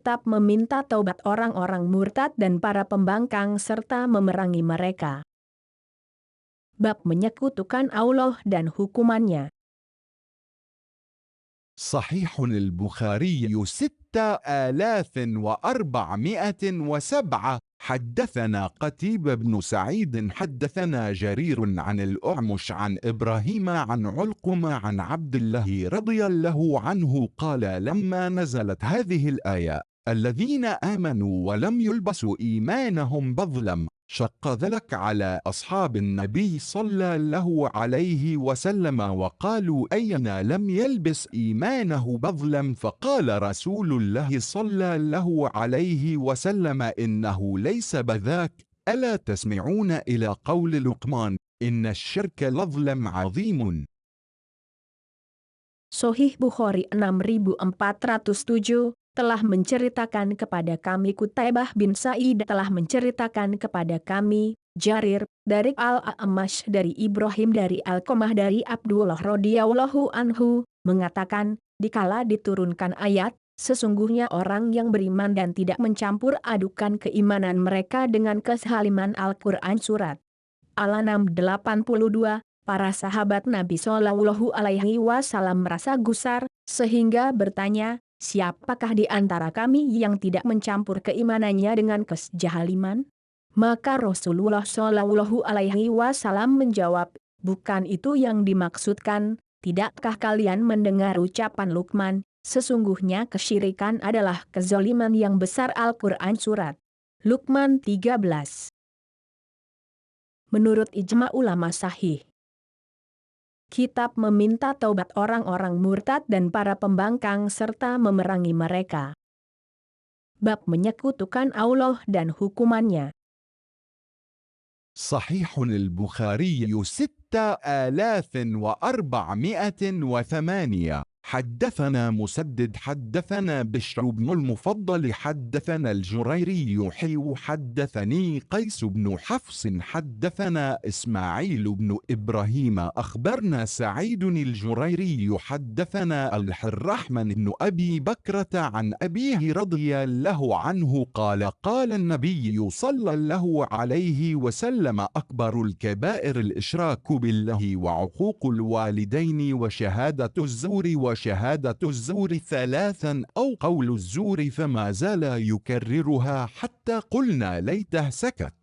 Tetap meminta taubat orang-orang murtad dan para pembangkang serta memerangi mereka. Bab menyekutukan Allah dan hukumannya. صحيح البخاري 6407. حدثنا قتيب بن سعيد حدثنا جرير عن الأعمش عن إبراهيم عن علقمة عن عبد الله رضي الله عنه قال لما نزلت هذه الآية الذين آمنوا ولم يلبسوا إيمانهم بظلم شق ذلك على أصحاب النبي صلى الله عليه وسلم وقالوا أينا لم يلبس إيمانه بظلم فقال رسول الله صلى الله عليه وسلم إنه ليس بذاك ألا تسمعون إلى قول لقمان إن الشرك لظلم عظيم. Sahih Bukhari 6407 telah menceritakan kepada kami Qutaibah bin Sa'id telah menceritakan kepada kami Jarir dari Al-A'mash dari Ibrahim dari Alqamah dari Abdullah radhiyallahu anhu mengatakan dikala diturunkan ayat sesungguhnya orang yang beriman dan tidak mencampur adukan keimanan mereka dengan kezaliman Al-Qur'an surat Al-An'am 82. Para sahabat Nabi Shallallahu Alaihi Wasallam merasa gusar, sehingga bertanya, siapakah di antara kami yang tidak mencampur keimanannya dengan kezaliman? Maka Rasulullah Shallallahu Alaihi Wasallam menjawab, bukan itu yang dimaksudkan, tidakkah kalian mendengar ucapan Luqman, sesungguhnya kesyirikan adalah kezaliman yang besar Al-Quran Surat Luqman 13. Menurut ijma ulama sahih, kitab meminta taubat orang-orang murtad dan para pembangkang serta memerangi mereka. Bab menyekutukan Allah dan hukumannya. صحيح البخاري 6408. حدثنا مسدد حدثنا بشر بن المفضل حدثنا الجريري حدثني قيس بن حفص حدثنا إسماعيل بن إبراهيم أخبرنا سعيد الجريري حدثنا الرحمن بن أبي بكرة عن أبيه رضي الله عنه قال قال النبي صلى الله عليه وسلم أكبر الكبائر الإشراك بالله وعقوق الوالدين وشهادة الزور وشهادة الزور ثلاثا أو قول الزور فما زال يكررها حتى قلنا ليته سكت.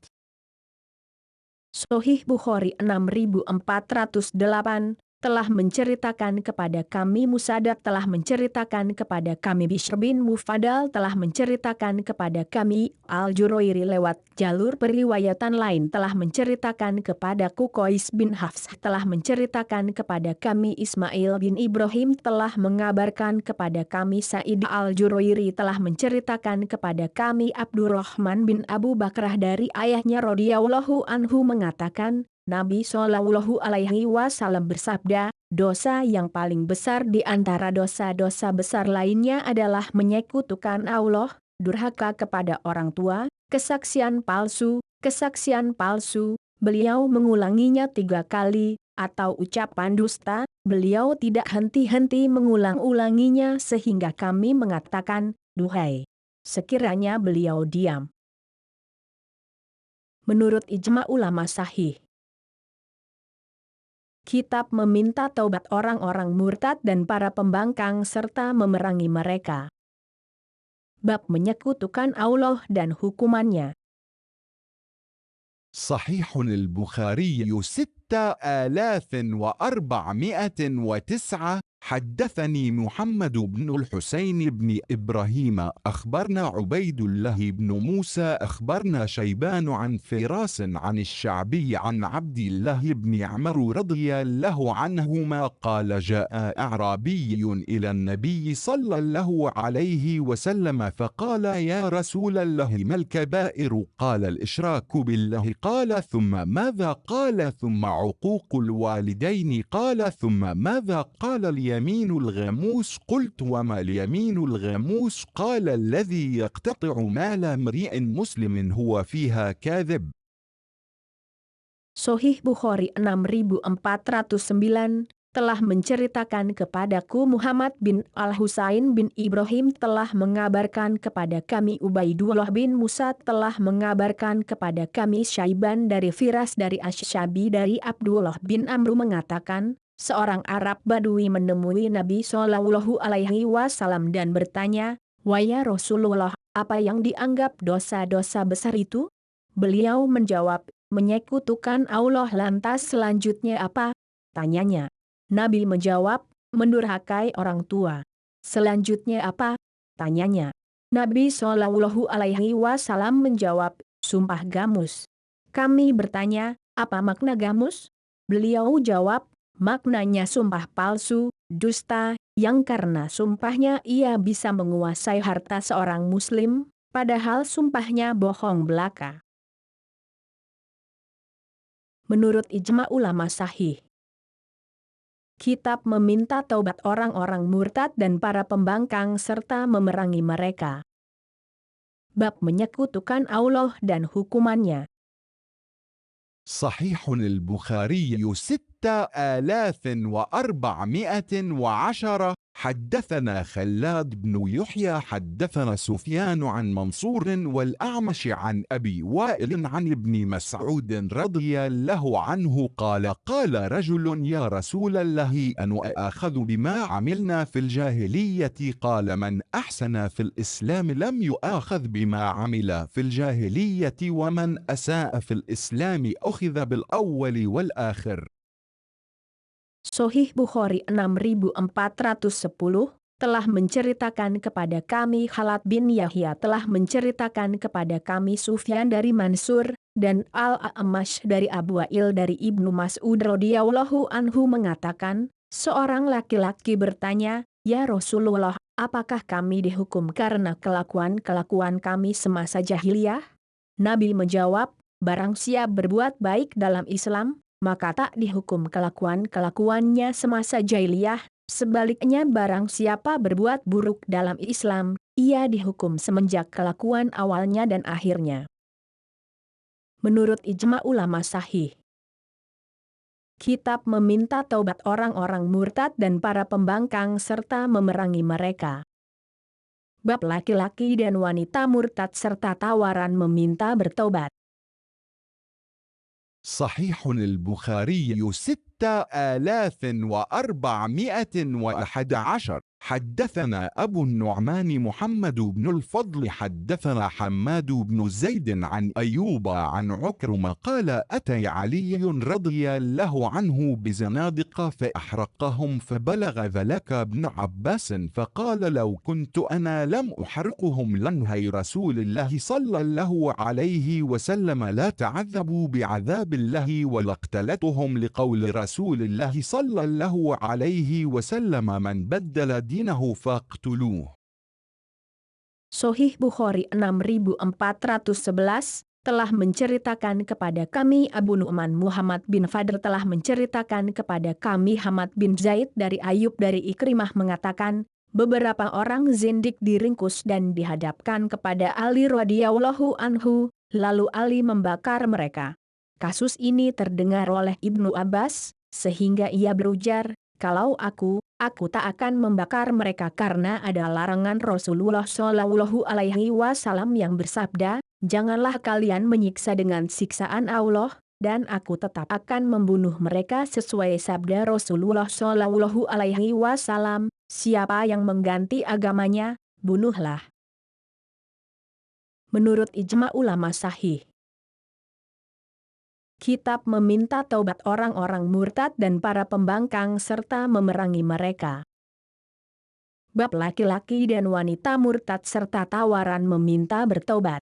Sahih Bukhari 6408 telah menceritakan kepada kami Musaddad telah menceritakan kepada kami Bishr bin Mufadal telah menceritakan kepada kami Al-Jurairi lewat jalur periwayatan lain telah menceritakan kepada Qais bin Hafs telah menceritakan kepada kami Ismail bin Ibrahim telah mengabarkan kepada kami Sa'id Al-Jurairi telah menceritakan kepada kami Abdurrahman bin Abu Bakrah dari ayahnya radhiyallahu anhu mengatakan Nabi Shallallahu Alaihi Wasallam bersabda, dosa yang paling besar di antara dosa-dosa besar lainnya adalah menyekutukan Allah, durhaka kepada orang tua, kesaksian palsu, beliau mengulanginya 3 kali, atau ucapan dusta, beliau tidak henti-henti mengulang-ulanginya sehingga kami mengatakan, duhai, sekiranya beliau diam. Menurut ijma ulama sahih, kitab meminta taubat orang-orang murtad dan para pembangkang serta memerangi mereka. Bab menyekutukan Allah dan hukumannya. صحيح البخاري 6409. حدثني محمد بن الحسين بن إبراهيم أخبرنا عبيد الله بن موسى أخبرنا شيبان عن فراس عن الشعبي عن عبد الله بن عمرو رضي الله عنهما قال جاء أعرابي إلى النبي صلى الله عليه وسلم فقال يا رسول الله ما الكبائر قال الإشراك بالله قال ثم ماذا قال ثم عقوق الوالدين قال ثم ماذا قال اليمين الغموس قلت وما اليمين الغموس قال الذي يقتطع مال امرئ مسلم هو فيها كاذب. Sahih Bukhari 6409 telah menceritakan kepadaku Muhammad bin Al-Husain bin Ibrahim telah mengabarkan kepada kami Ubaidullah bin Musa telah mengabarkan kepada kami Syaiban dari Firas dari Asy-Syabi dari Abdullah bin Amru mengatakan, seorang Arab Badui menemui Nabi Shallallahu Alaihi Wasallam dan bertanya, "Wahai Rasulullah, apa yang dianggap dosa-dosa besar itu?" Beliau menjawab, "Menyekutukan Allah." Lantas selanjutnya apa? Tanyanya. Nabi menjawab, "Mendurhakai orang tua." Selanjutnya apa? Tanyanya. Nabi Shallallahu Alaihi Wasallam menjawab, "Sumpah gamus." Kami bertanya, "Apa makna gamus?" Beliau jawab, "Maknanya sumpah palsu, dusta, yang karena sumpahnya ia bisa menguasai harta seorang muslim, padahal sumpahnya bohong belaka." Menurut ijma ulama sahih, kitab meminta taubat orang-orang murtad dan para pembangkang serta memerangi mereka. Bab menyekutukan Allah dan hukumannya. صحيح البخاري 6410. حدثنا خلاد بن يحيى حدثنا سفيان عن منصور والأعمش عن أبي وائل عن ابن مسعود رضي الله عنه قال قال رجل يا رسول الله أن آخذ بما عملنا في الجاهلية قال من أحسن في الإسلام لم يؤاخذ بما عمل في الجاهلية ومن أساء في الإسلام أخذ بالأول والآخر. Sahih Bukhari 6410 telah menceritakan kepada kami Khalad bin Yahya telah menceritakan kepada kami Sufyan dari Mansur dan Al-A'mash dari Abu Wa'il dari Ibnu Mas'ud radhiyallahu anhu mengatakan, seorang laki-laki bertanya, "Ya Rasulullah, apakah kami dihukum karena kelakuan-kelakuan kami semasa jahiliyah?" Nabi menjawab, "Barang siapa berbuat baik dalam Islam, maka tak dihukum kelakuan-kelakuannya semasa jahiliyah, sebaliknya barang siapa berbuat buruk dalam Islam, ia dihukum semenjak kelakuan awalnya dan akhirnya." Menurut ijma ulama sahih, kitab meminta taubat orang-orang murtad dan para pembangkang serta memerangi mereka. Bab laki-laki dan wanita murtad serta tawaran meminta bertobat. صحيح البخاري 6411. حدثنا أبو النعمان محمد بن الفضل حدثنا حماد بن زيد عن أيوب عن عكرمة قال أتى علي رضي الله عنه بزنادقة فأحرقهم فبلغ ذلك ابن عباس فقال لو كنت أنا لم أحرقهم لنهي رسول الله صلى الله عليه وسلم لا تعذبوا بعذاب الله ولاقتلتهم لقول رسول الله صلى الله عليه وسلم من بدل دينه فاقتلوه. Sahih Bukhari 6411 telah menceritakan kepada kami Abu Nu'man Muhammad bin Fadl telah menceritakan kepada kami Hamad bin Zaid dari Ayub dari Ikrimah mengatakan, beberapa orang zindik diringkus dan dihadapkan kepada Ali radhiyallahu anhu, lalu Ali membakar mereka. Kasus ini terdengar oleh Ibnu Abbas, sehingga ia berujar, "Kalau aku tak akan membakar mereka karena ada larangan Rasulullah Shallallahu Alaihi Wasallam yang bersabda, janganlah kalian menyiksa dengan siksaan Allah, dan aku tetap akan membunuh mereka sesuai sabda Rasulullah Shallallahu Alaihi Wasallam, siapa yang mengganti agamanya, bunuhlah." Menurut ijma ulama sahih, kitab meminta taubat orang-orang murtad dan para pembangkang serta memerangi mereka. Bab laki-laki dan wanita murtad serta tawaran meminta bertobat.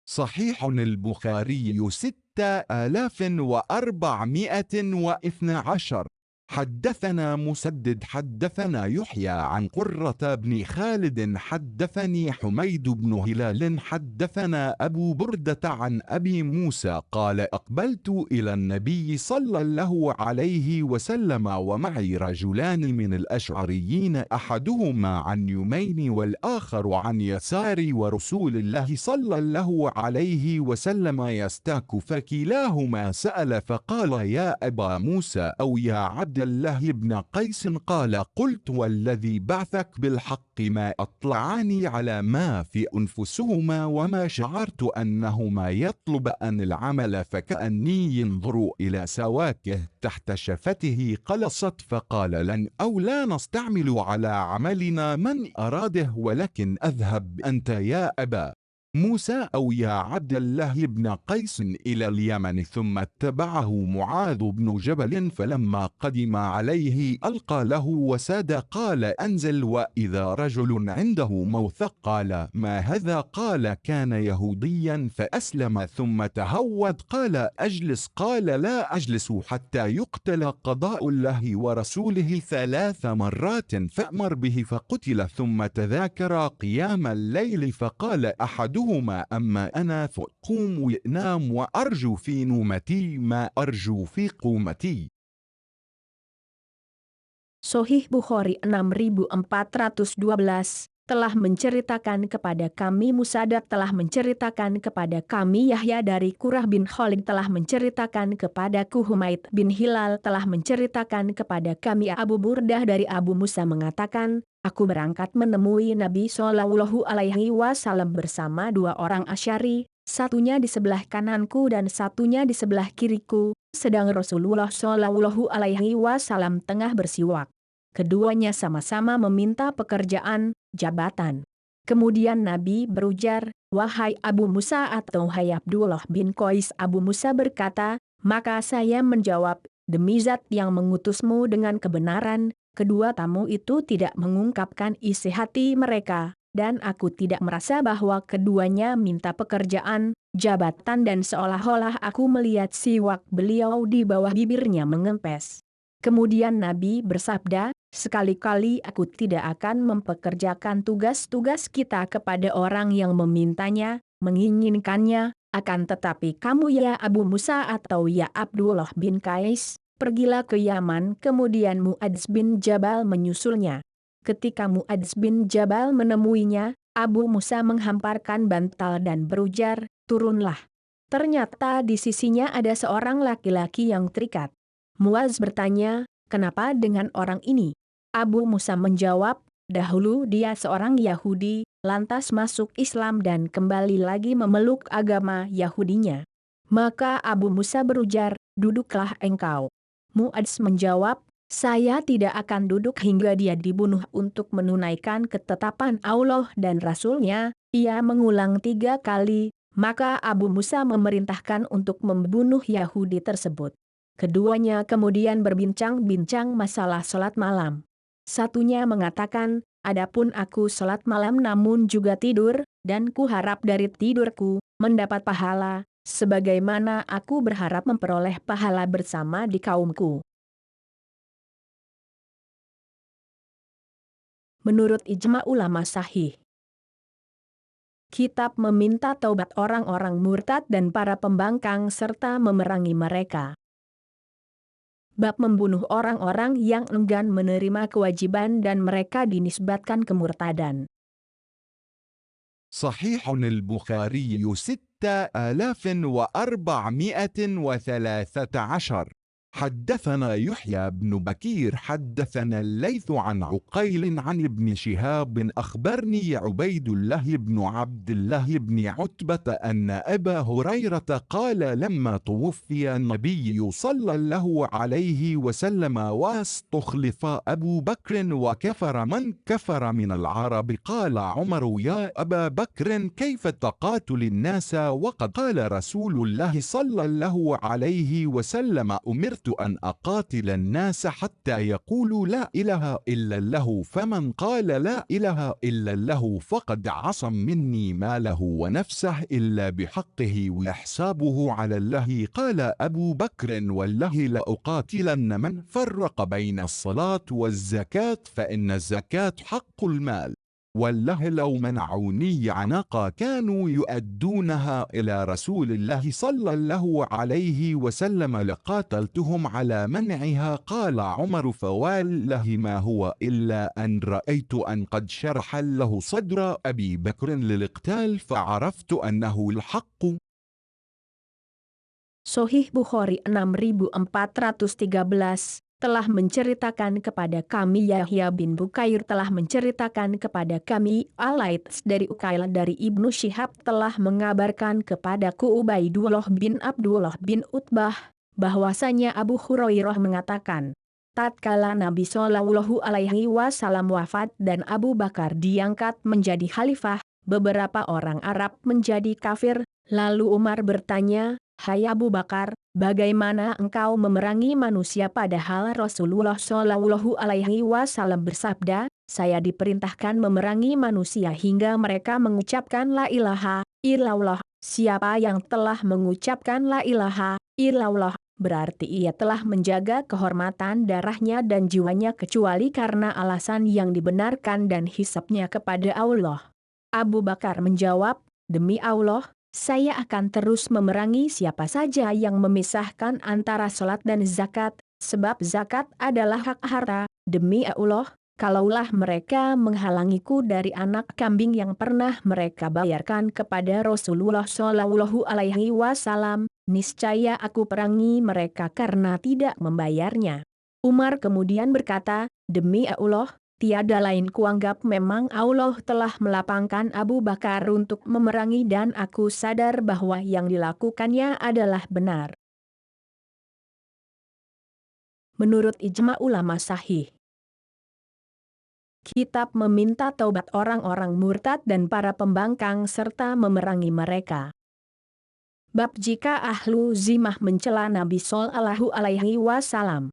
صحيح البخاري 6412. حدثنا مسدد حدثنا يحيى عن قرة بن خالد حدثني حميد بن هلال حدثنا أبو بردة عن أبي موسى قال أقبلت إلى النبي صلى الله عليه وسلم ومعي رجلان من الأشعريين أحدهما عن يمين والآخر عن يسار ورسول الله صلى الله عليه وسلم يستاك فكلاهما سأل فقال يا أبا موسى أو يا عبد عبد الله بن قيس قال قلت والذي بعثك بالحق ما أطلعاني على ما في أنفسهما وما شعرت أنهما يطلبان العمل فكأني ينظر إلى سواكه تحت شفته قلصت فقال لن أو لا نستعمل على عملنا من أراده ولكن أذهب أنت يا أبا موسى أو يا عبد الله بن قيس إلى اليمن ثم اتبعه معاذ بن جبل فلما قدم عليه ألقى له وساد قال أنزل وإذا رجل عنده موثق قال ما هذا قال كان يهوديا فأسلم ثم تهود قال أجلس قال لا أجلس حتى يقتل قضاء الله ورسوله 3 مرات فأمر به فقتل ثم تذاكر قيام الليل فقال أحدهما أما أنا فقوم وإنام وأرجو في نومتي ما أرجو في قومتي. Sahih Bukhari 6412 telah menceritakan kepada kami Musaddad telah menceritakan kepada kami Yahya dari Qurrah bin Khalid telah menceritakan kepadaku Humaid bin Hilal telah menceritakan kepada kami Abu Burdah dari Abu Musa mengatakan, aku berangkat menemui Nabi Shallallahu Alaihi Wasallam bersama 2 orang Asy'ari, satunya di sebelah kananku dan satunya di sebelah kiriku, sedang Rasulullah Shallallahu Alaihi Wasallam tengah bersiwak. Keduanya sama-sama meminta pekerjaan, jabatan. Kemudian Nabi berujar, wahai Abu Musa atau hai Abdullah bin Qais. Abu Musa berkata, maka saya menjawab, demi zat yang mengutusmu dengan kebenaran, kedua tamu itu tidak mengungkapkan isi hati mereka, dan aku tidak merasa bahwa keduanya minta pekerjaan, jabatan dan seolah-olah aku melihat siwak beliau di bawah bibirnya mengempes. Kemudian Nabi bersabda, sekali-kali aku tidak akan mempekerjakan tugas-tugas kita kepada orang yang memintanya, menginginkannya, akan tetapi kamu ya Abu Musa atau ya Abdullah bin Qais, pergilah ke Yaman. Kemudian Mu'adz bin Jabal menyusulnya. Ketika Mu'adz bin Jabal menemuinya, Abu Musa menghamparkan bantal dan berujar, turunlah. Ternyata di sisinya ada seorang laki-laki yang terikat. Mu'adz bertanya, kenapa dengan orang ini? Abu Musa menjawab, dahulu dia seorang Yahudi, lantas masuk Islam dan kembali lagi memeluk agama Yahudinya. Maka Abu Musa berujar, duduklah engkau. Mu'adz menjawab, saya tidak akan duduk hingga dia dibunuh untuk menunaikan ketetapan Allah dan Rasul-Nya. Ia mengulang 3 kali, maka Abu Musa memerintahkan untuk membunuh Yahudi tersebut. Keduanya kemudian berbincang-bincang masalah sholat malam. Satunya mengatakan, adapun aku sholat malam namun juga tidur, dan kuharap dari tidurku mendapat pahala, sebagaimana aku berharap memperoleh pahala bersama di kaumku. Menurut ijma ulama sahih, kitab meminta taubat orang-orang murtad dan para pembangkang serta memerangi mereka. Bab membunuh orang-orang yang enggan menerima kewajiban dan mereka dinisbatkan kemurtadan. صحيح البخاري 6413. حدثنا يحيى بن بكير حدثنا الليث عن عقيل عن ابن شهاب أخبرني عبيد الله بن عبد الله بن عتبة أن أبا هريرة قال لما توفي النبي صلى الله عليه وسلم واستخلف أبو بكر وكفر من كفر من العرب قال عمر يا أبا بكر كيف تقاتل الناس وقد قال رسول الله صلى الله عليه وسلم أمرت أن أقاتل الناس حتى يقولوا لا إله إلا الله فمن قال لا إله إلا الله فقد عصم مني ماله ونفسه إلا بحقه وإحسابه على الله قال أبو بكر والله لأقاتلن من فرق بين الصلاة والزكاة فإن الزكاة حق المال والله لو منعوني عناقا كانوا يؤدونها إلى رسول الله صلى الله عليه وسلم لقاتلتهم على منعها قال عمر فوالله ما هو إلا أن رأيت أن قد شرح له صدر أبي بكر للقتال فعرفت أنه الحق. Sahih Bukhari 6413, telah menceritakan kepada kami, Yahya bin Bukair telah menceritakan kepada kami, Al-Laits dari Ukail dari Ibnu Syihab telah mengabarkan kepadaku Ubaidullah bin Abdullah bin Utbah, bahwasanya Abu Hurairah mengatakan, tatkala Nabi Shallallahu Alaihi Wasallam wafat dan Abu Bakar diangkat menjadi khalifah, beberapa orang Arab menjadi kafir, lalu Umar bertanya, hai Abu Bakar, bagaimana engkau memerangi manusia padahal Rasulullah Shallallahu Alaihi Wasallam bersabda, saya diperintahkan memerangi manusia hingga mereka mengucapkan la ilaha illallah, siapa yang telah mengucapkan la ilaha illallah, berarti ia telah menjaga kehormatan darahnya dan jiwanya kecuali karena alasan yang dibenarkan dan hisabnya kepada Allah. Abu Bakar menjawab, demi Allah, saya akan terus memerangi siapa saja yang memisahkan antara sholat dan zakat, sebab zakat adalah hak harta, demi Allah, kalaulah mereka menghalangiku dari anak kambing yang pernah mereka bayarkan kepada Rasulullah Shallallahu Alaihi Wasallam, niscaya aku perangi mereka karena tidak membayarnya. Umar kemudian berkata, demi Allah, tiada lain kuanggap memang Allah telah melapangkan Abu Bakar untuk memerangi dan aku sadar bahwa yang dilakukannya adalah benar. Menurut ijma ulama sahih, kitab meminta taubat orang-orang murtad dan para pembangkang serta memerangi mereka. Bab jika ahlu zimah mencela Nabi Shallallahu Alaihi Wasallam.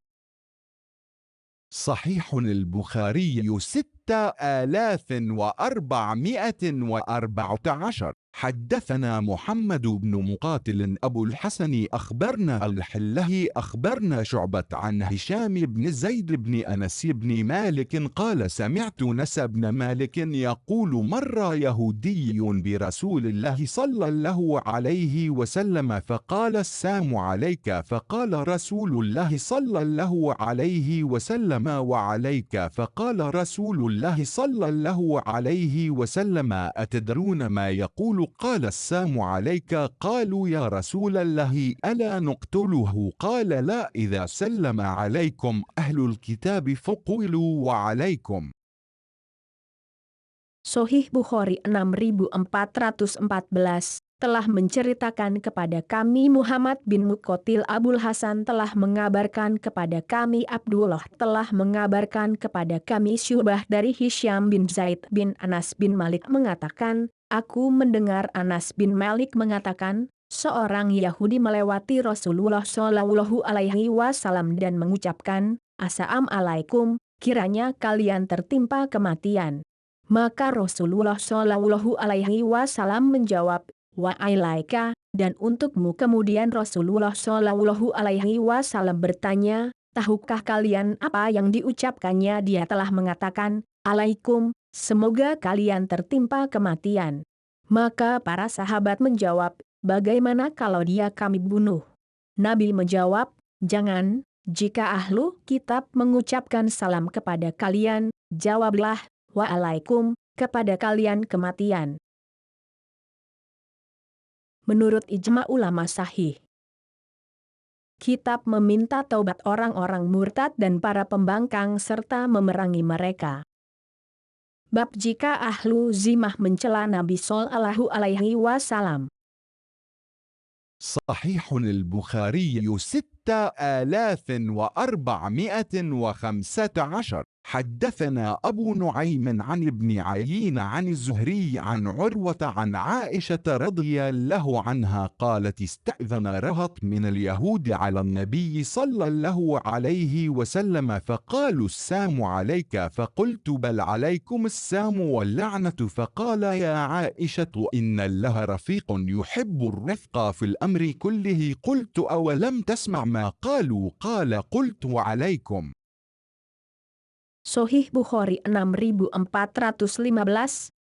صحيح البخاري 6414. حدثنا محمد بن مقاتل أبو الحسن أخبرنا الحلهي أخبرنا شعبة عن هشام بن زيد بن أنس بن مالك قال سمعت نس بن مالك يقول مر يهودي برسول الله صلى الله عليه وسلم فقال السلام عليك فقال رسول الله صلى الله عليه وسلم وعليك فقال رسول الله صلى الله عليه وسلم أتدرون ما يقول قال السلام عليك قالوا يا رسول الله ألا نقتله قال لا إذا سلم عليكم أهل الكتاب فقولوا وعليكم. Sahih Bukhari 6414 telah menceritakan kepada kami Muhammad bin Muqatil Abul Hasan telah mengabarkan kepada kami Abdullah telah mengabarkan kepada kami Syu'bah dari Hisham bin Zaid bin Anas bin Malik mengatakan, aku mendengar Anas bin Malik mengatakan, seorang Yahudi melewati Rasulullah Shallallahu Alaihi Wasallam dan mengucapkan, Assalamualaikum, kiranya kalian tertimpa kematian. Maka Rasulullah Shallallahu Alaihi Wasallam menjawab, wa'alaika, dan untukmu. Kemudian Rasulullah Shallallahu Alaihi Wasallam bertanya, tahukah kalian apa yang diucapkannya? Dia telah mengatakan, alaikum, semoga kalian tertimpa kematian. Maka para sahabat menjawab, bagaimana kalau dia kami bunuh? Nabi menjawab, jangan, jika ahlu kitab mengucapkan salam kepada kalian, jawablah, wa'alaikum, kepada kalian kematian. Menurut ijma ulama sahih, kitab meminta taubat orang-orang murtad dan para pembangkang serta memerangi mereka. Bab jika ahlu zimah mencela Nabi Shallallahu Alaihi Wasallam. صحيح البخاري 6415. حدثنا أبو نعيم عن ابن عيين عن الزهري عن عروة عن عائشة رضي الله عنها قالت استأذن رهط من اليهود على النبي صلى الله عليه وسلم فقالوا السلام عليك فقلت بل عليكم السلام واللعنة فقال يا عائشة إن الله رفيق يحب الرفق في الأمر كله قلت أولم تسمع ما قالوا قال قلت وعليكم. Sahih Bukhari 6415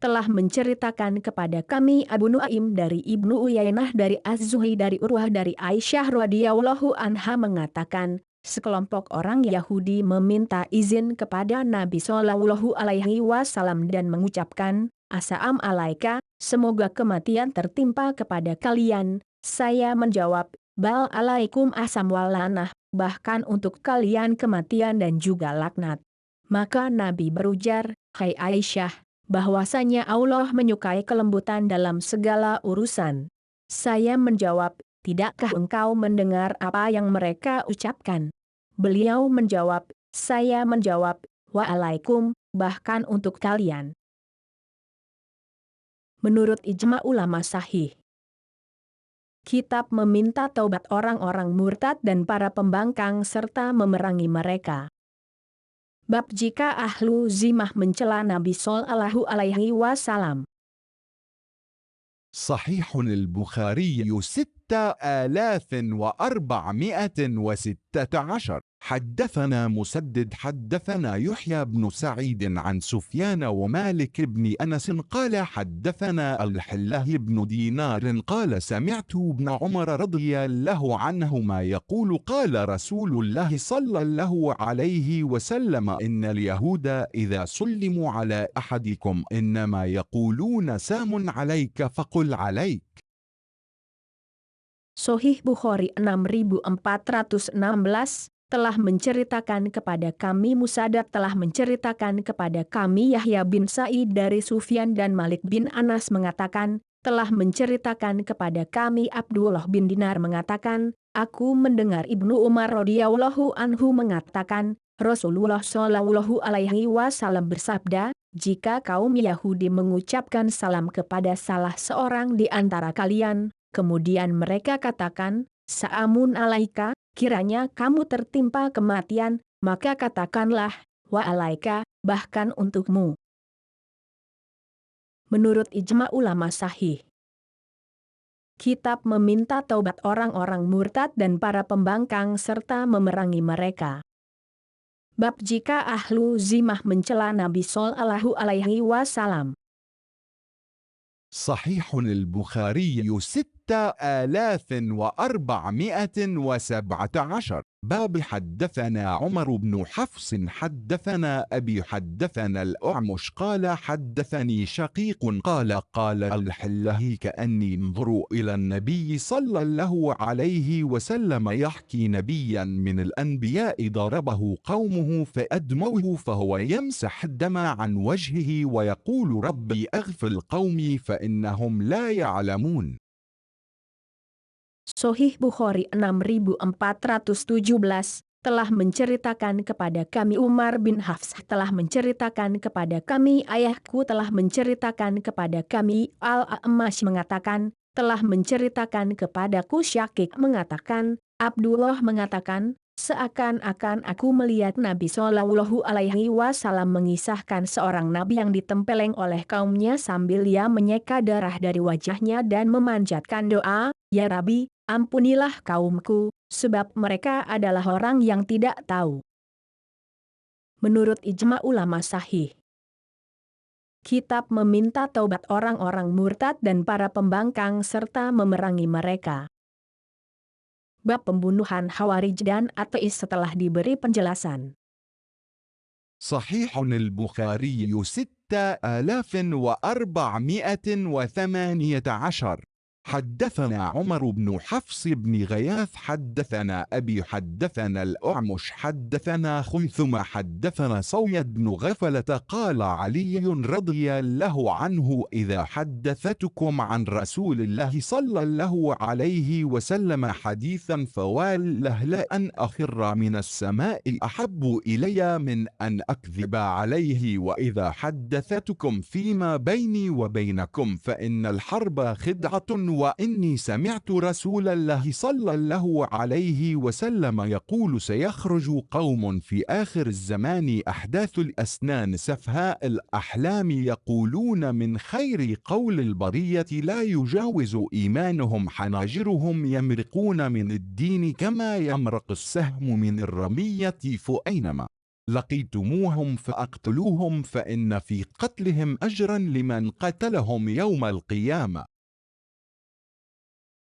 telah menceritakan kepada kami Abu Nuaim dari Ibnu Uyainah dari Az-Zuhri dari Urwah dari Aisyah radhiyallahu anha mengatakan, sekelompok orang Yahudi meminta izin kepada Nabi Shallallahu Alaihi Wasallam dan mengucapkan, Assalamualaikum, semoga kematian tertimpa kepada kalian. Saya menjawab, Bal alaikum asam wal lanah, bahkan untuk kalian kematian dan juga laknat. Maka Nabi berujar, hai Aisyah, bahwasanya Allah menyukai kelembutan dalam segala urusan. Saya menjawab, tidakkah engkau mendengar apa yang mereka ucapkan? Beliau menjawab, saya menjawab, waalaikum, bahkan untuk kalian. Menurut ijma ulama sahih, kitab meminta taubat orang-orang murtad dan para pembangkang serta memerangi mereka. Bab jika ahlu zimah mencela Nabi Shallallahu Alaihi Wasallam. صحيح البخاري 6416. حدثنا مسدد حدثنا يحيى بن سعيد عن سفيان ومالك بن أنس قال حدثنا الحله بن دينار قال سمعت ابن عمر رضي الله عنهما يقول قال رسول الله صلى الله عليه وسلم إن اليهود إذا سلموا على أحدكم إنما يقولون سام عليك فقل عليك. Sahih Bukhari 6416 telah menceritakan kepada kami Musaddad telah menceritakan kepada kami Yahya bin Sa'id dari Sufyan dan Malik bin Anas mengatakan, telah menceritakan kepada kami Abdullah bin Dinar mengatakan, aku mendengar Ibnu Umar radhiyallahu anhu mengatakan, Rasulullah shallallahu alaihi wasallam bersabda, jika kaum Yahudi mengucapkan salam kepada salah seorang di antara kalian, kemudian mereka katakan, Sa'amun alaika, kiranya kamu tertimpa kematian, maka katakanlah, wa alaika, bahkan untukmu. Menurut ijma ulama sahih, kitab meminta taubat orang-orang murtad dan para pembangkang serta memerangi mereka. Bab jika ahlu zimah mencela Nabi Shallallahu Alaihi Wasallam. صحيح البخاري 6417. باب حدثنا عمر بن حفص حدثنا أبي حدثنا الأعمش قال حدثني شقيق قال قال الحله كأني انظر إلى النبي صلى الله عليه وسلم يحكي نبيا من الأنبياء ضربه قومه فأدموه فهو يمسح الدم عن وجهه ويقول ربي أغفر قومي فإنهم لا يعلمون. Sahih Bukhari 6417 telah menceritakan kepada kami Umar bin Hafs telah menceritakan kepada kami ayahku telah menceritakan kepada kami Al-A'mash mengatakan, telah menceritakan kepadaku Syakik mengatakan, Abdullah mengatakan, seakan-akan aku melihat Nabi Shallallahu Alaihi Wasallam mengisahkan seorang nabi yang ditempeleng oleh kaumnya sambil ia menyeka darah dari wajahnya dan memanjatkan doa, ya Rabbi, ampunilah kaumku, sebab mereka adalah orang yang tidak tahu. Menurut ijma ulama sahih, kitab meminta taubat orang-orang murtad dan para pembangkang serta memerangi mereka. Bab pembunuhan Khawarij dan ateis setelah diberi penjelasan. صحيح البخاري 6418. حدثنا عمر بن حفص بن غياث حدثنا أبي حدثنا الأعمش حدثنا خيثم حدثنا صويد بن غفلة قال علي رضي الله عنه إذا حدثتكم عن رسول الله صلى الله عليه وسلم حديثا فوالله لأن أخر من السماء أحب إلي من أن أكذب عليه وإذا حدثتكم فيما بيني وبينكم فإن الحرب خدعة وإني سمعت رسول الله صلى الله عليه وسلم يقول سيخرج قوم في آخر الزمان أحداث الأسنان سفهاء الأحلام يقولون من خير قول البرية لا يجاوز إيمانهم حناجرهم يمرقون من الدين كما يمرق السهم من الرمية فأينما لقيتموهم فأقتلوهم فإن في قتلهم أجرا لمن قتلهم يوم القيامة.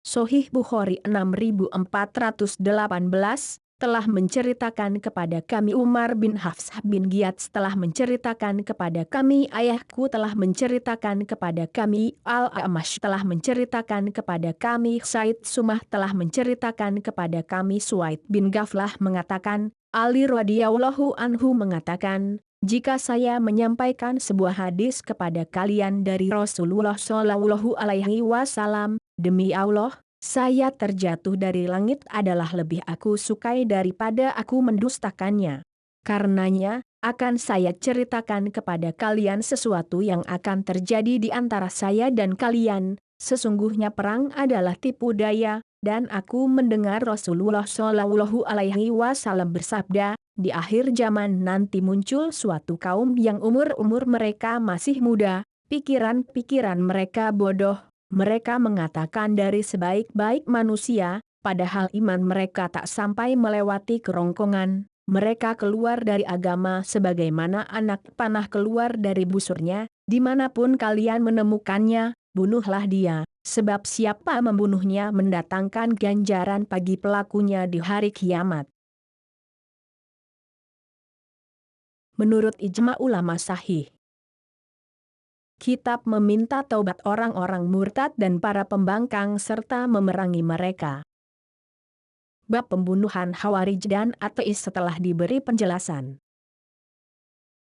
Sahih Bukhari 6418 telah menceritakan kepada kami, Umar bin Hafs bin Giyas telah menceritakan kepada kami, ayahku telah menceritakan kepada kami, Al-Amash telah menceritakan kepada kami, Said Sumah telah menceritakan kepada kami. Suaid bin Ghaflah mengatakan, Ali radhiyallahu anhu mengatakan, jika saya menyampaikan sebuah hadis kepada kalian dari Rasulullah Shallallahu Alaihi Wasallam, demi Allah, saya terjatuh dari langit adalah lebih aku sukai daripada aku mendustakannya. Karenanya, akan saya ceritakan kepada kalian sesuatu yang akan terjadi di antara saya dan kalian. Sesungguhnya perang adalah tipu daya, dan aku mendengar Rasulullah Shallallahu Alaihi Wasallam bersabda, di akhir zaman nanti muncul suatu kaum yang umur mereka masih muda, pikiran-pikiran mereka bodoh. Mereka mengatakan dari sebaik-baik manusia, padahal iman mereka tak sampai melewati kerongkongan. Mereka keluar dari agama sebagaimana anak panah keluar dari busurnya. Dimanapun kalian menemukannya, bunuhlah dia, sebab siapa membunuhnya mendatangkan ganjaran bagi pelakunya di hari kiamat. Menurut ijma ulama sahih, kitab meminta taubat orang-orang murtad dan para pembangkang serta memerangi mereka. Bab pembunuhan Khawarij dan ateis setelah diberi penjelasan.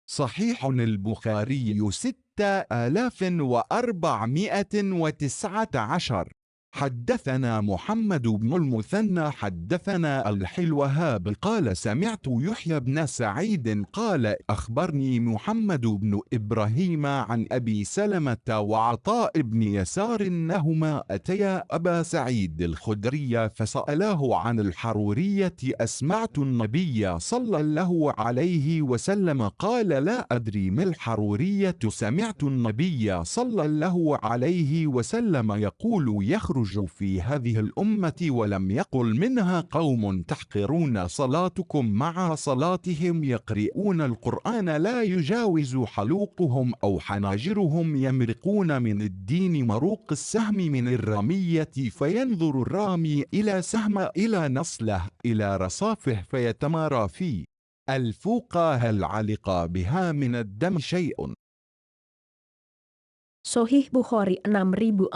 صحيح البخاري 6419. حدثنا محمد بن المثنى حدثنا الحلوهاب قال سمعت يحيى بن سعيد قال أخبرني محمد بن إبراهيم عن أبي سلمة وعطاء بن يسار أنهما أتيا أبا سعيد الخدري فسألاه عن الحرورية أسمعت النبي صلى الله عليه وسلم قال لا أدري ما الحرورية سمعت النبي صلى الله عليه وسلم يقول يخرج في هذه الأمة ولم يقل منها قوم تحقرون صلاتكم مع صلاتهم يقرؤون القرآن لا يجاوز حلوقهم أو حناجرهم يمرقون من الدين مروق السهم من الرمية فينظر الرامي إلى سهم إلى نصله إلى رصافه فيتمارى فيه الفوقة هل علق بها من الدم شيء. Sahih Bukhari 6419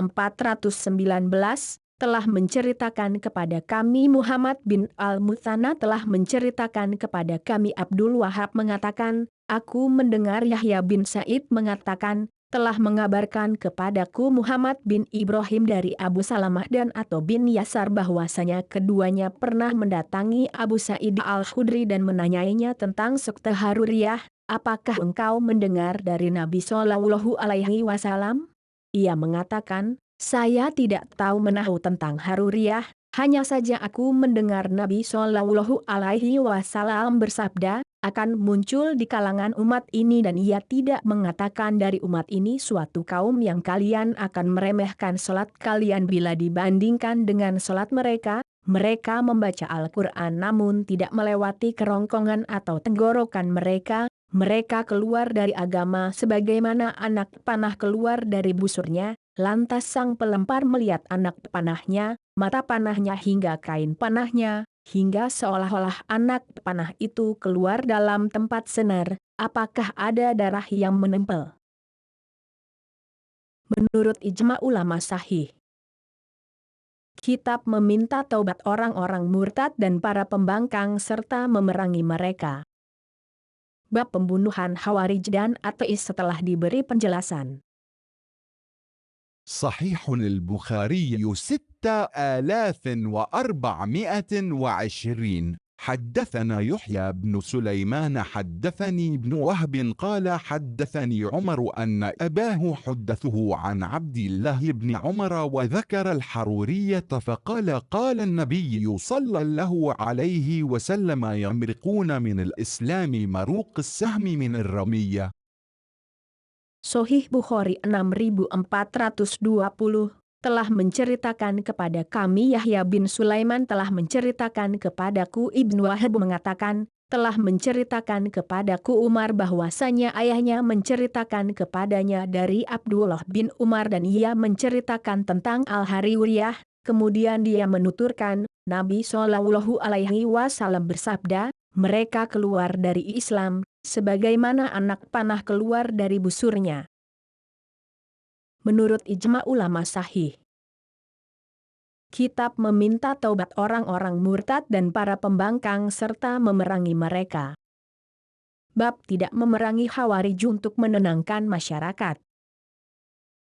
telah menceritakan kepada kami, Muhammad bin Al-Muthanna telah menceritakan kepada kami, Abdul Wahab mengatakan, aku mendengar Yahya bin Sa'id mengatakan, telah mengabarkan kepadaku Muhammad bin Ibrahim dari Abu Salamah dan Atha bin Yasar bahwasanya keduanya pernah mendatangi Abu Sa'id Al-Khudri dan menanyainya tentang sekte Haruriyah. Apakah engkau mendengar dari Nabi Shallallahu Alaihi Wasallam? Ia mengatakan, saya tidak tahu menahu tentang Haruriyah, hanya saja aku mendengar Nabi Shallallahu Alaihi Wasallam bersabda, akan muncul di kalangan umat ini dan ia tidak mengatakan dari umat ini suatu kaum yang kalian akan meremehkan sholat kalian bila dibandingkan dengan sholat mereka. Mereka membaca Al-Quran namun tidak melewati kerongkongan atau tenggorokan mereka. Mereka keluar dari agama sebagaimana anak panah keluar dari busurnya. Lantas sang pelempar melihat anak panahnya, mata panahnya hingga kain panahnya, hingga seolah-olah anak panah itu keluar dalam tempat senar. Apakah ada darah yang menempel? Menurut ijma ulama sahih, kitab meminta taubat orang-orang murtad dan para pembangkang serta memerangi mereka. Bab pembunuhan Khawarij dan ateis setelah diberi penjelasan. صحيح البخاري 6420. حدثنا يحيى بن سليمان حدثني بن وهب قال حدثني عمر أن أباه حدثه عن عبد الله بن عمر وذكر الحرورية فقال قال النبي صلى الله عليه وسلم يمرقون من الإسلام مروق السهم من الرمية. Sahih Bukhari 6420 telah menceritakan kepada kami, Yahya bin Sulaiman telah menceritakan kepadaku, Ibnu Wahab mengatakan, telah menceritakan kepadaku Umar bahwasanya ayahnya menceritakan kepadanya dari Abdullah bin Umar dan ia menceritakan tentang Al-Haruriyah. Kemudian dia menuturkan, Nabi Shallallahu Alaihi Wasallam bersabda, mereka keluar dari Islam, sebagaimana anak panah keluar dari busurnya. Menurut ijma ulama sahih, kitab meminta taubat orang-orang murtad dan para pembangkang serta memerangi mereka. Bab tidak memerangi Khawarij untuk menenangkan masyarakat.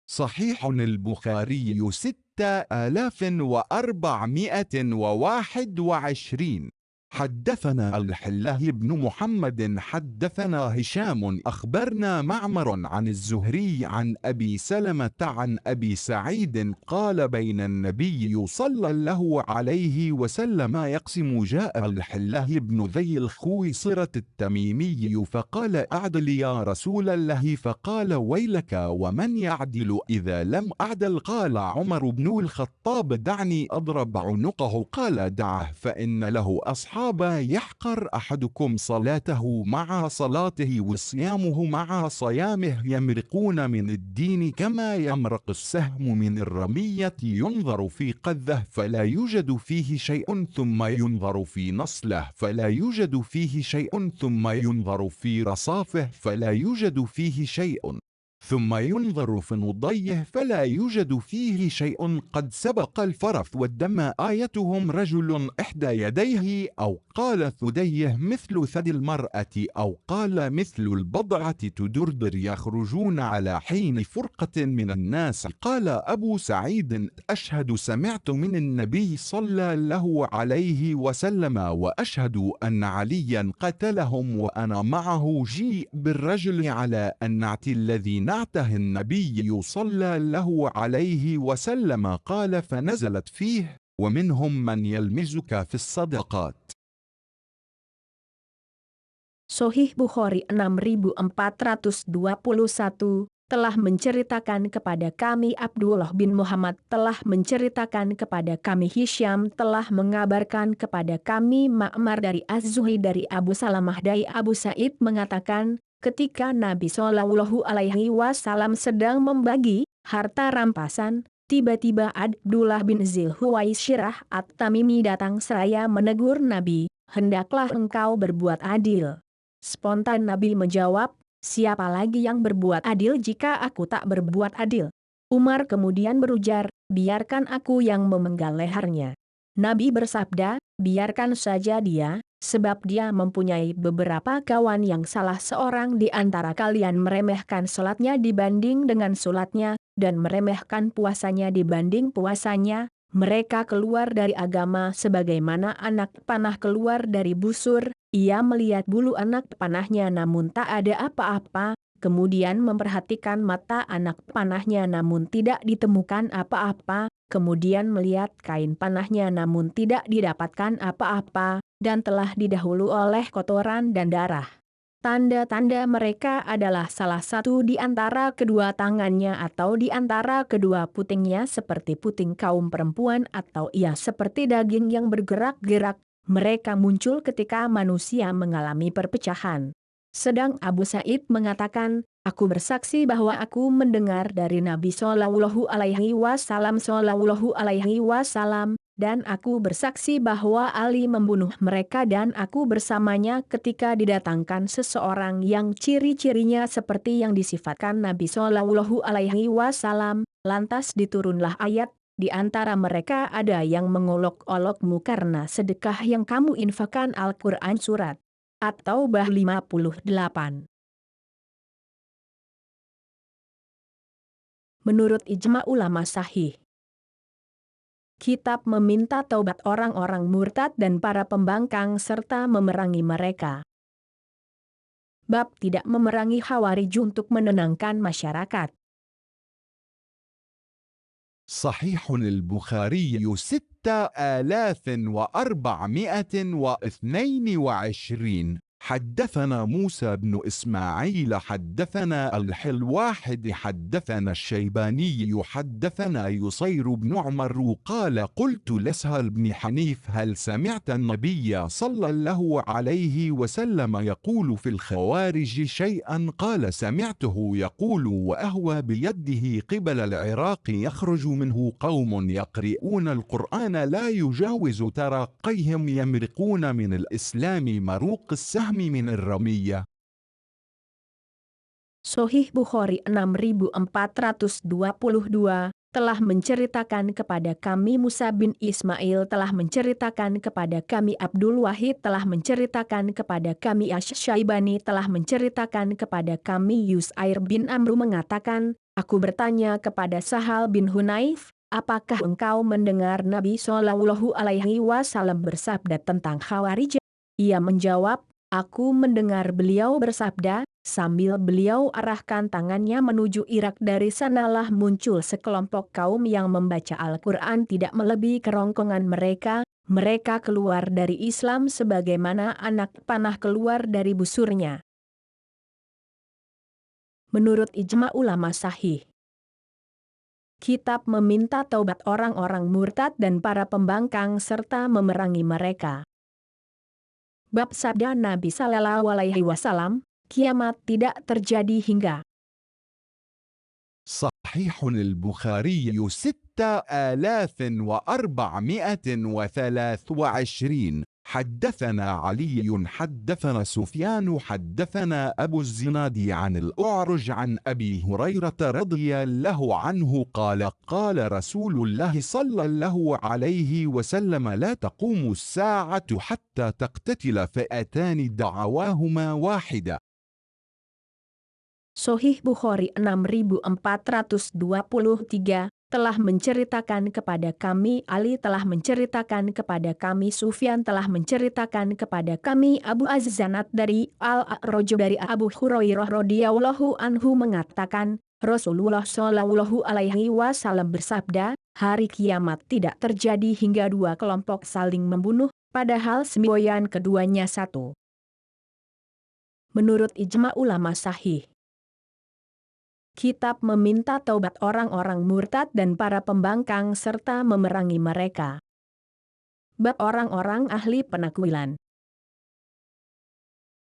صحيح البخاري 6421. حدثنا الحلاه بن محمد حدثنا هشام أخبرنا معمر عن الزهري عن أبي سلمة عن أبي سعيد قال بين النبي صلى الله عليه وسلم يقسم جاء الحلاه بن ذي الخويصرة التميمي فقال أعدل يا رسول الله فقال ويلك ومن يعدل إذا لم أعدل قال عمر بن الخطاب دعني أضرب عنقه قال دعه فإن له أصحاب يحقر أحدكم صلاته مع صلاته وصيامه مع صيامه يمرقون من الدين كما يمرق السهم من الرمية ينظر في قذه فلا يوجد فيه شيء ثم ينظر في نصله فلا يوجد فيه شيء ثم ينظر في رصافه فلا يوجد فيه شيء ثم ينظر في نضيه فلا يوجد فيه شيء قد سبق الفرث والدم آيتهم رجل إحدى يديه أو قال ثديه مثل ثدي المرأة أو قال مثل البضعة تدردر يخرجون على حين فرقة من الناس قال أبو سعيد أشهد سمعت من النبي صلى الله عليه وسلم وأشهد أن عليا قتلهم وأنا معه جيء بالرجل على النعت الذي نعته النبي صلى الله عليه وسلم قال فنزلت فيه ومنهم من يلمزك في الصدقات. Sahih Bukhari 6421 telah menceritakan kepada kami Abdullah bin Muhammad telah menceritakan kepada kami Hisham telah mengabarkan kepada kami Ma'mar dari Az-Zuhri dari Abu Salamah dari Abu Sa'id mengatakan, ketika Nabi Shallallahu Alaihi Wasallam sedang membagi harta rampasan, tiba-tiba Abdullah bin Zil-Huwaisyirah At-Tamimi datang seraya menegur Nabi, hendaklah engkau berbuat adil. Spontan Nabi menjawab, siapa lagi yang berbuat adil jika aku tak berbuat adil? Umar kemudian berujar, biarkan aku yang memenggal lehernya. Nabi bersabda, biarkan saja dia, sebab dia mempunyai beberapa kawan yang salah seorang di antara kalian meremehkan sholatnya dibanding dengan sholatnya, dan meremehkan puasanya dibanding puasanya. Mereka keluar dari agama sebagaimana anak panah keluar dari busur. Ia melihat bulu anak panahnya namun tak ada apa-apa, kemudian memperhatikan mata anak panahnya namun tidak ditemukan apa-apa, kemudian melihat kain panahnya namun tidak didapatkan apa-apa, dan telah didahului oleh kotoran dan darah. Tanda-tanda mereka adalah salah satu di antara kedua tangannya atau di antara kedua putingnya seperti puting kaum perempuan atau ia seperti daging yang bergerak-gerak. Mereka muncul ketika manusia mengalami perpecahan. Sedang Abu Sa'id mengatakan, aku bersaksi bahwa aku mendengar dari Nabi Shallallahu Alaihi Wasallam dan aku bersaksi bahwa Ali membunuh mereka dan aku bersamanya ketika didatangkan seseorang yang ciri-cirinya seperti yang disifatkan Nabi Shallallahu Alaihi Wasallam. Lantas diturunlah ayat. Di antara mereka ada yang mengolok-olokmu karena sedekah yang kamu infakkan. Al-Quran Surat At-Taubah 58. Menurut ijma ulama sahih, kitab meminta taubat orang-orang murtad dan para pembangkang serta memerangi mereka. Bab tidak memerangi Khawarij untuk menenangkan masyarakat. صحيح البخاري 6422. حدثنا موسى بن إسماعيل حدثنا الحلواحد حدثنا الشيباني حدثنا يصير بن عمر قال قلت لسهل بن حنيف هل سمعت النبي صلى الله عليه وسلم يقول في الخوارج شيئا؟ قال سمعته يقول وأهوى بيده قبل العراق يخرج منه قوم يقرؤون القرآن لا يجاوز تراقيهم يمرقون من الإسلام مروق السهم من الرمية. Sahih Bukhari 6422 telah menceritakan kepada kami Musa bin Ismail telah menceritakan kepada kami Abdul Wahid telah menceritakan kepada kami Asy-Syaibani telah menceritakan kepada kami Yusair bin Amru mengatakan, aku bertanya kepada Sahal bin Hunayf, apakah engkau mendengar Nabi Shallallahu Alaihi Wasallam bersabda tentang Khawarij? Ia menjawab, aku mendengar beliau bersabda, sambil beliau arahkan tangannya menuju Irak. Dari sanalah muncul sekelompok kaum yang membaca Al-Quran tidak melebihi kerongkongan mereka, mereka keluar dari Islam sebagaimana anak panah keluar dari busurnya. Menurut ijma ulama sahih, kitab meminta taubat orang-orang murtad dan para pembangkang serta memerangi mereka. Bab sabda Nabi Sallallahu Alaihi Wasallam, kiamat tidak terjadi hingga. صحيح البخاري 6423 حدثنا علي حدثنا سفيان حدثنا أبو الزناد عن الأعرج عن أبي هريرة رضي الله عنه قال قال رسول الله صلى الله عليه وسلم لا تقوم الساعة حتى تقتتل فئتان دعواهما واحدة. Sahih Bukhari 6423 telah menceritakan kepada kami Ali telah menceritakan kepada kami Sufyan telah menceritakan kepada kami Abu Az-Zanad dari Al-A'raj dari Abu Hurairah radhiyallahu anhu mengatakan, Rasulullah Shallallahu Alaihi Wasallam bersabda, hari kiamat tidak terjadi hingga dua kelompok saling membunuh, padahal semboyan keduanya satu. Menurut ijma ulama sahih, kitab meminta taubat orang-orang murtad dan para pembangkang serta memerangi mereka. Bab orang-orang ahli penakwilan.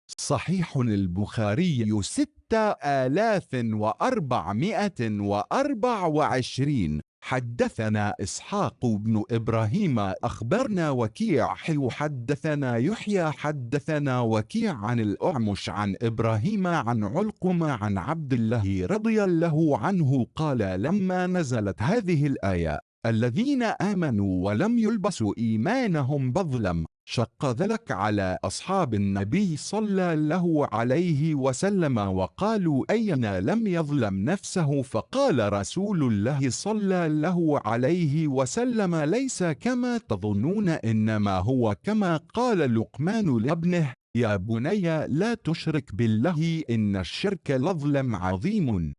صحيح البخاري 6424 حدثنا إسحاق بن إبراهيم أخبرنا وكيع حدثنا يحيى حدثنا وكيع عن الأعمش عن إبراهيم عن علقمة عن عبد الله رضي الله عنه قال لما نزلت هذه الآية الذين آمنوا ولم يلبسوا إيمانهم بظلم شق ذلك على أصحاب النبي صلى الله عليه وسلم وقالوا أينا لم يظلم نفسه فقال رسول الله صلى الله عليه وسلم ليس كما تظنون إنما هو كما قال لقمان لابنه يا بني لا تشرك بالله إن الشرك لظلم عظيم.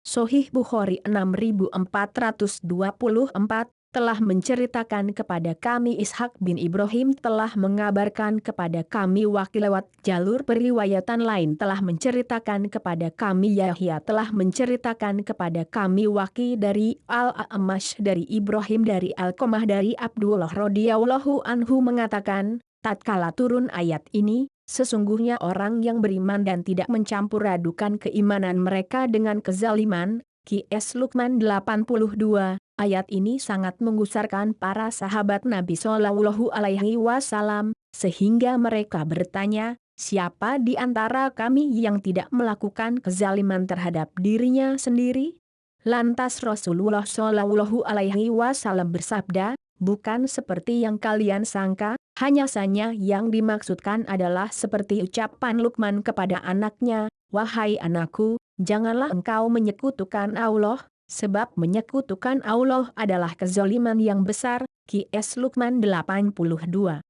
Sahih Bukhari 6424 telah menceritakan kepada kami Ishak bin Ibrahim telah mengabarkan kepada kami Waqi lewat jalur periwayatan lain telah menceritakan kepada kami Yahya telah menceritakan kepada kami Waqi dari Al-A'mash dari Ibrahim dari Alqamah dari Abdullah radhiyallahu anhu mengatakan, tatkala turun ayat ini, sesungguhnya orang yang beriman dan tidak mencampur adukan keimanan mereka dengan kezaliman, Qs Luqman 82, ayat ini sangat menggusarkan para sahabat Nabi Shallallahu Alaihi Wasallam, sehingga mereka bertanya, siapa di antara kami yang tidak melakukan kezaliman terhadap dirinya sendiri? Lantas Rasulullah Shallallahu Alaihi Wasallam bersabda, bukan seperti yang kalian sangka, hanya saja yang dimaksudkan adalah seperti ucapan Luqman kepada anaknya, wahai anakku, janganlah engkau menyekutukan Allah, sebab menyekutukan Allah adalah kezaliman yang besar. Qs Luqman 82.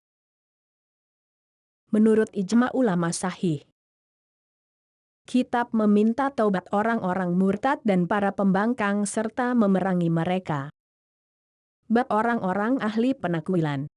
Menurut ijma ulama sahih, kitab meminta taubat orang-orang murtad dan para pembangkang serta memerangi mereka. Bab orang-orang ahli penakwilan.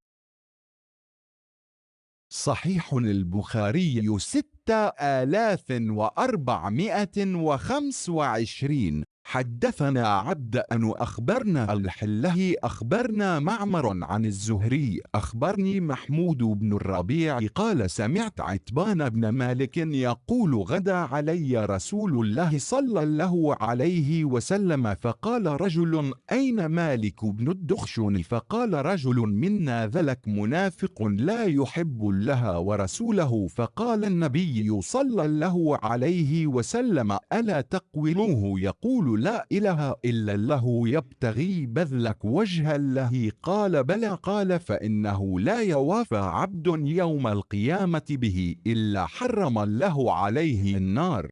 صحيح البخاري 6425. حدثنا عبد أن أخبرنا الحله أخبرنا معمر عن الزهري أخبرني محمود بن الربيع قال سمعت عتبان بن مالك يقول غدا علي رسول الله صلى الله عليه وسلم فقال رجل أين مالك بن الدخشن فقال رجل منا ذلك منافق لا يحب الله ورسوله فقال النبي صلى الله عليه وسلم ألا تقولوه يقول لا إله إلا الله يبتغي بذلك وجه الله قال بلى قال فإنه لا يوافى عبد يوم القيامة به إلا حرم الله عليه النار.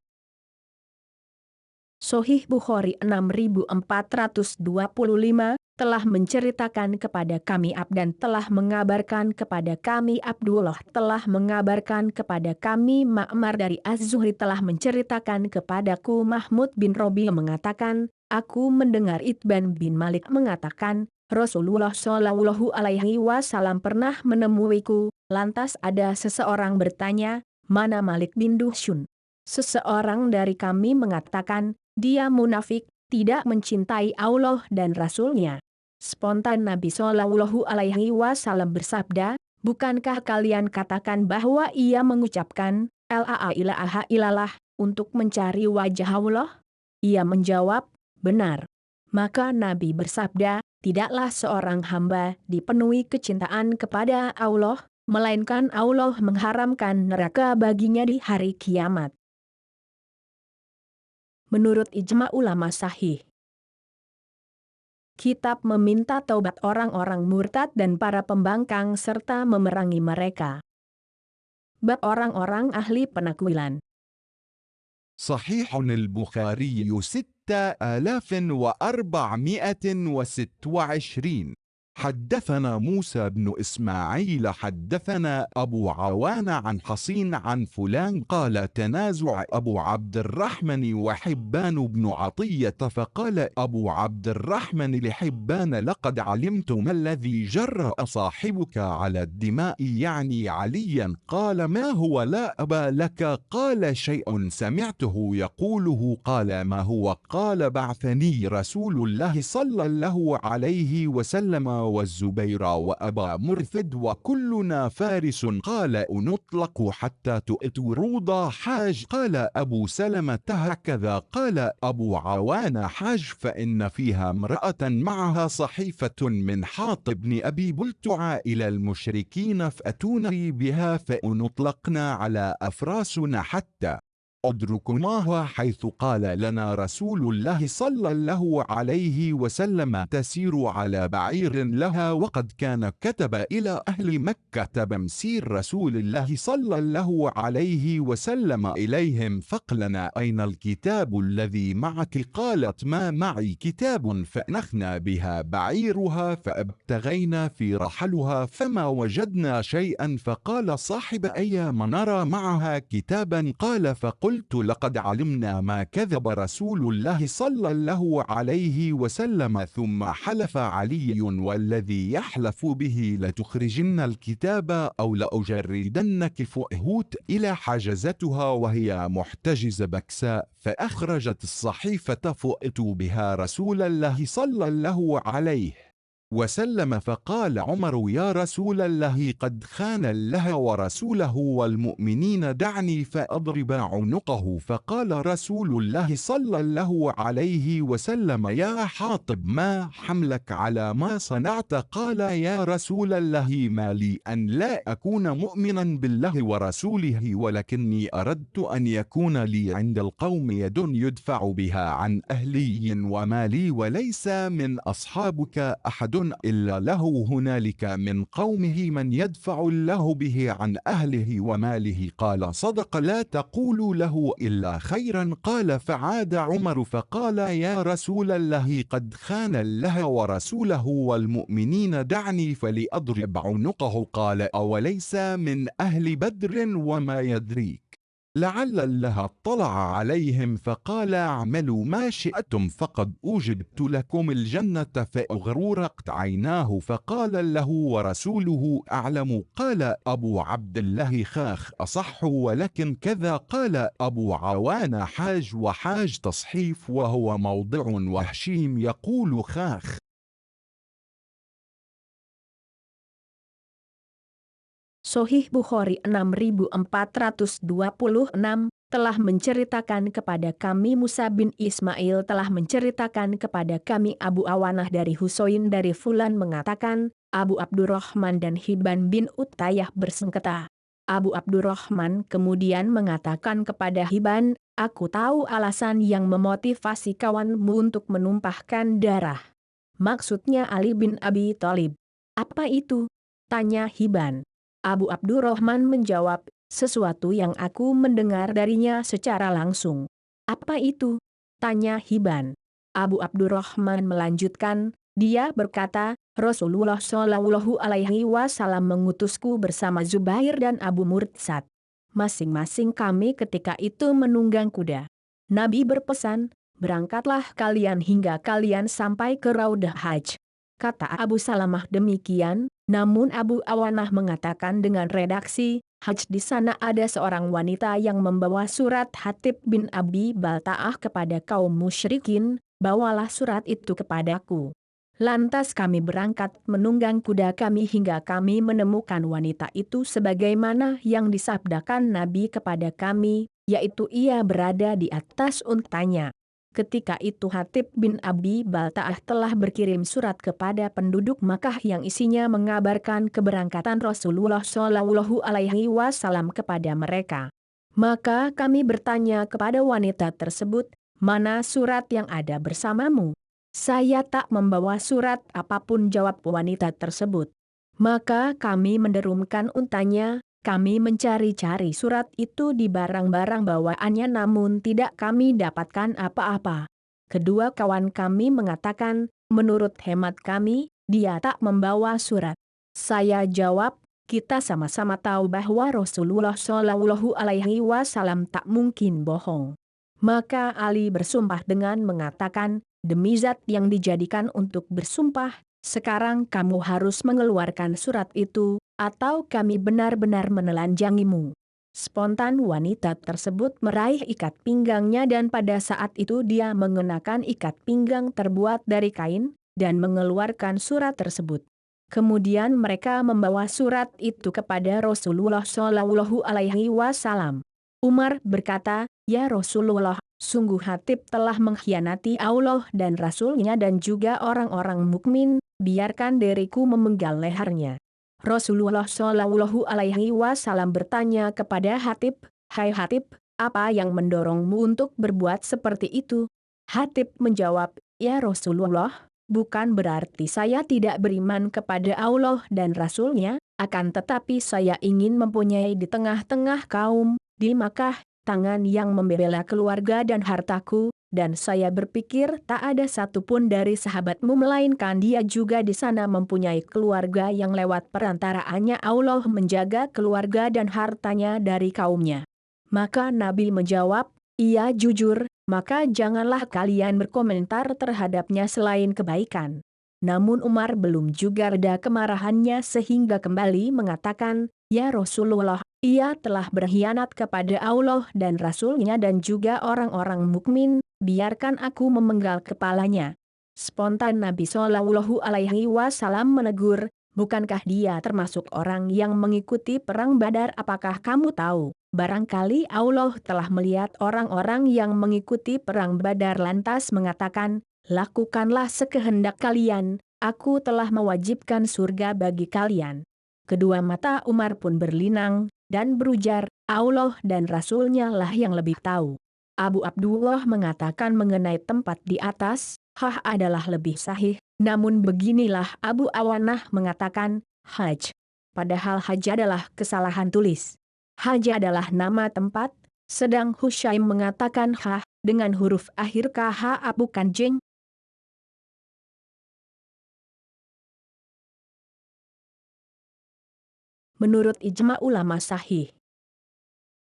Sahih Bukhari 6425 telah menceritakan kepada kami Abdan telah mengabarkan kepada kami Abdullah telah mengabarkan kepada kami Ma'mar dari Az-Zuhri telah menceritakan kepadaku Mahmud bin Robi mengatakan, aku mendengar Itban bin Malik mengatakan, Rasulullah Shallallahu Alaihi Wasallam pernah menemuiku, lantas ada seseorang bertanya, mana Malik bin Duhsyun? Seseorang dari kami mengatakan, dia munafik, tidak mencintai Allah dan Rasul-Nya. Spontan Nabi Shallallahu Alaihi Wasallam bersabda, bukankah kalian katakan bahwa ia mengucapkan, la ilaha illallah, untuk mencari wajah Allah? Ia menjawab, benar. Maka Nabi bersabda, tidaklah seorang hamba dipenuhi kecintaan kepada Allah, melainkan Allah mengharamkan neraka baginya di hari kiamat. Menurut ijma ulama sahih, kitab meminta taubat orang-orang murtad dan para pembangkang serta memerangi mereka. Bab orang-orang ahli penakwilan. صحيح البخاري 6426. حدثنا موسى بن إسماعيل حدثنا أبو عوان عن حصين عن فلان قال تنازع أبو عبد الرحمن وحبان بن عطية فقال أبو عبد الرحمن لحبان لقد علمت ما الذي جرأ صاحبك على الدماء يعني عليا قال ما هو لا أبا لك قال شيء سمعته يقوله قال ما هو قال بعثني رسول الله صلى الله عليه وسلم والزبير وأبا مرثد وكلنا فارس قال أنطلق حتى تؤتوا روض حاج قال أبو سلمة هكذا قال أبو عوان حاج فإن فيها امرأة معها صحيفة من حاطب بن أبي بلتع إلى المشركين فأتوني بها فأنطلقنا على أفراسنا حتى أدركناها حيث قال لنا رسول الله صلى الله عليه وسلم تسير على بعير لها وقد كان كتب إلى أهل مكة بمسير رسول الله صلى الله عليه وسلم إليهم فقلنا أين الكتاب الذي معك قالت ما معي كتاب فأنخنا بها بعيرها فابتغينا في رحلها فما وجدنا شيئا فقال صاحب أيام نرى معها كتابا قال فقلت لقد علمنا ما كذب رسول الله صلى الله عليه وسلم ثم حلف علي والذي يحلف به لتخرجن الكتاب أو لأجردنك فؤهوت إلى حجزتها وهي محتجزة بكساء فأخرجت الصحيفة فؤتوا بها رسول الله صلى الله عليه وسلم فقال عمر يا رسول الله قد خان الله ورسوله والمؤمنين دعني فأضرب عنقه فقال رسول الله صلى الله عليه وسلم يا حاطب ما حملك على ما صنعت قال يا رسول الله ما لي أن لا أكون مؤمنا بالله ورسوله ولكني أردت أن يكون لي عند القوم يد يدفع بها عن أهلي ومالي وليس من أصحابك أحد إلا له هنالك من قومه من يدفع الله به عن أهله وماله قال صدق لا تقول له إلا خيرا قال فعاد عمر فقال يا رسول الله قد خان الله ورسوله والمؤمنين دعني فلأضرب عنقه قال أوليس من أهل بدر وما يدريك لعل الله اطلع عليهم فقال اعملوا ما شئتم فقد أوجبت لكم الجنة، فأغرقت عيناه فقال له ورسوله أعلم. قال أبو عبد الله خاخ أصح، ولكن كذا قال أبو عوان حاج، وحاج تصحيف وهو موضع، وهشيم يقول خاخ. Sohih Bukhari 6426 telah menceritakan kepada kami Musa bin Ismail telah menceritakan kepada kami Abu Awanah dari Husain dari Fulan mengatakan, Abu Abdurrahman dan Hibban bin Uttayyah bersengketa. Abu Abdurrahman kemudian mengatakan kepada Hibban, aku tahu alasan yang memotivasi kawanmu untuk menumpahkan darah. Maksudnya Ali bin Abi Thalib. Apa itu? Tanya Hibban. Abu Abdurrahman menjawab, sesuatu yang aku mendengar darinya secara langsung. Apa itu? Tanya Hibban. Abu Abdurrahman melanjutkan, dia berkata, Rasulullah Shallallahu Alaihi Wasallam mengutusku bersama Zubair dan Abu Murtsad. Masing-masing kami ketika itu menunggang kuda. Nabi berpesan, berangkatlah kalian hingga kalian sampai ke Raudah Hajj. Kata Abu Salamah demikian, namun Abu Awanah mengatakan dengan redaksi, Hajj di sana ada seorang wanita yang membawa surat Hatib bin Abi Balta'ah kepada kaum musyrikin, bawalah surat itu kepadaku. Lantas kami berangkat menunggang kuda kami hingga kami menemukan wanita itu sebagaimana yang disabdakan Nabi kepada kami, yaitu ia berada di atas untanya. Ketika itu Hatib bin Abi Balta'ah telah berkirim surat kepada penduduk Makkah yang isinya mengabarkan keberangkatan Rasulullah Shallallahu Alaihi Wasallam kepada mereka. Maka kami bertanya kepada wanita tersebut, mana surat yang ada bersamamu? Saya tak membawa surat apapun, jawab wanita tersebut. Maka kami menderumkan untanya. Kami mencari-cari surat itu di barang-barang bawaannya namun tidak kami dapatkan apa-apa. Kedua kawan kami mengatakan, menurut hemat kami, dia tak membawa surat. Saya jawab, kita sama-sama tahu bahwa Rasulullah Shallallahu Alaihi Wasallam tak mungkin bohong. Maka Ali bersumpah dengan mengatakan, demi zat yang dijadikan untuk bersumpah, sekarang kamu harus mengeluarkan surat itu, atau kami benar-benar menelanjangimu. Spontan wanita tersebut meraih ikat pinggangnya dan pada saat itu dia mengenakan ikat pinggang terbuat dari kain, dan mengeluarkan surat tersebut. Kemudian mereka membawa surat itu kepada Rasulullah Shallallahu Alaihi Wasallam. Umar berkata, ya Rasulullah, sungguh Hatib telah mengkhianati Allah dan Rasul-Nya dan juga orang-orang mukmin, biarkan diriku memenggal lehernya. Rasulullah Shallallahu Alaihi Wasallam bertanya kepada Hatib, hai Hatib, apa yang mendorongmu untuk berbuat seperti itu? Hatib menjawab, ya Rasulullah, bukan berarti saya tidak beriman kepada Allah dan Rasul-Nya, akan tetapi saya ingin mempunyai di tengah-tengah kaum, di Makkah, tangan yang membela keluarga dan hartaku, dan saya berpikir tak ada satupun dari sahabatmu melainkan dia juga di sana mempunyai keluarga yang lewat perantaraannya Allah menjaga keluarga dan hartanya dari kaumnya. Maka Nabi menjawab, ia jujur, maka janganlah kalian berkomentar terhadapnya selain kebaikan. Namun Umar belum juga reda kemarahannya sehingga kembali mengatakan, ya Rasulullah, ia telah berkhianat kepada Allah dan Rasul-Nya dan juga orang-orang mukmin, biarkan aku memenggal kepalanya. Spontan Nabi Shallallahu Alaihi Wasallam menegur, bukankah dia termasuk orang yang mengikuti perang Badar? Apakah kamu tahu? Barangkali Allah telah melihat orang-orang yang mengikuti perang Badar lantas mengatakan, lakukanlah sekehendak kalian, aku telah mewajibkan surga bagi kalian. Kedua mata Umar pun berlinang, dan berujar, Allah dan Rasul-Nya lah yang lebih tahu. Abu Abdullah mengatakan mengenai tempat di atas, Hah adalah lebih sahih, namun beginilah Abu Awanah mengatakan, Hajj. Padahal Hajj adalah kesalahan tulis. Hajj adalah nama tempat, sedang Hushaim mengatakan Hah, dengan huruf akhir KH bukan jeng. Menurut ijma ulama sahih.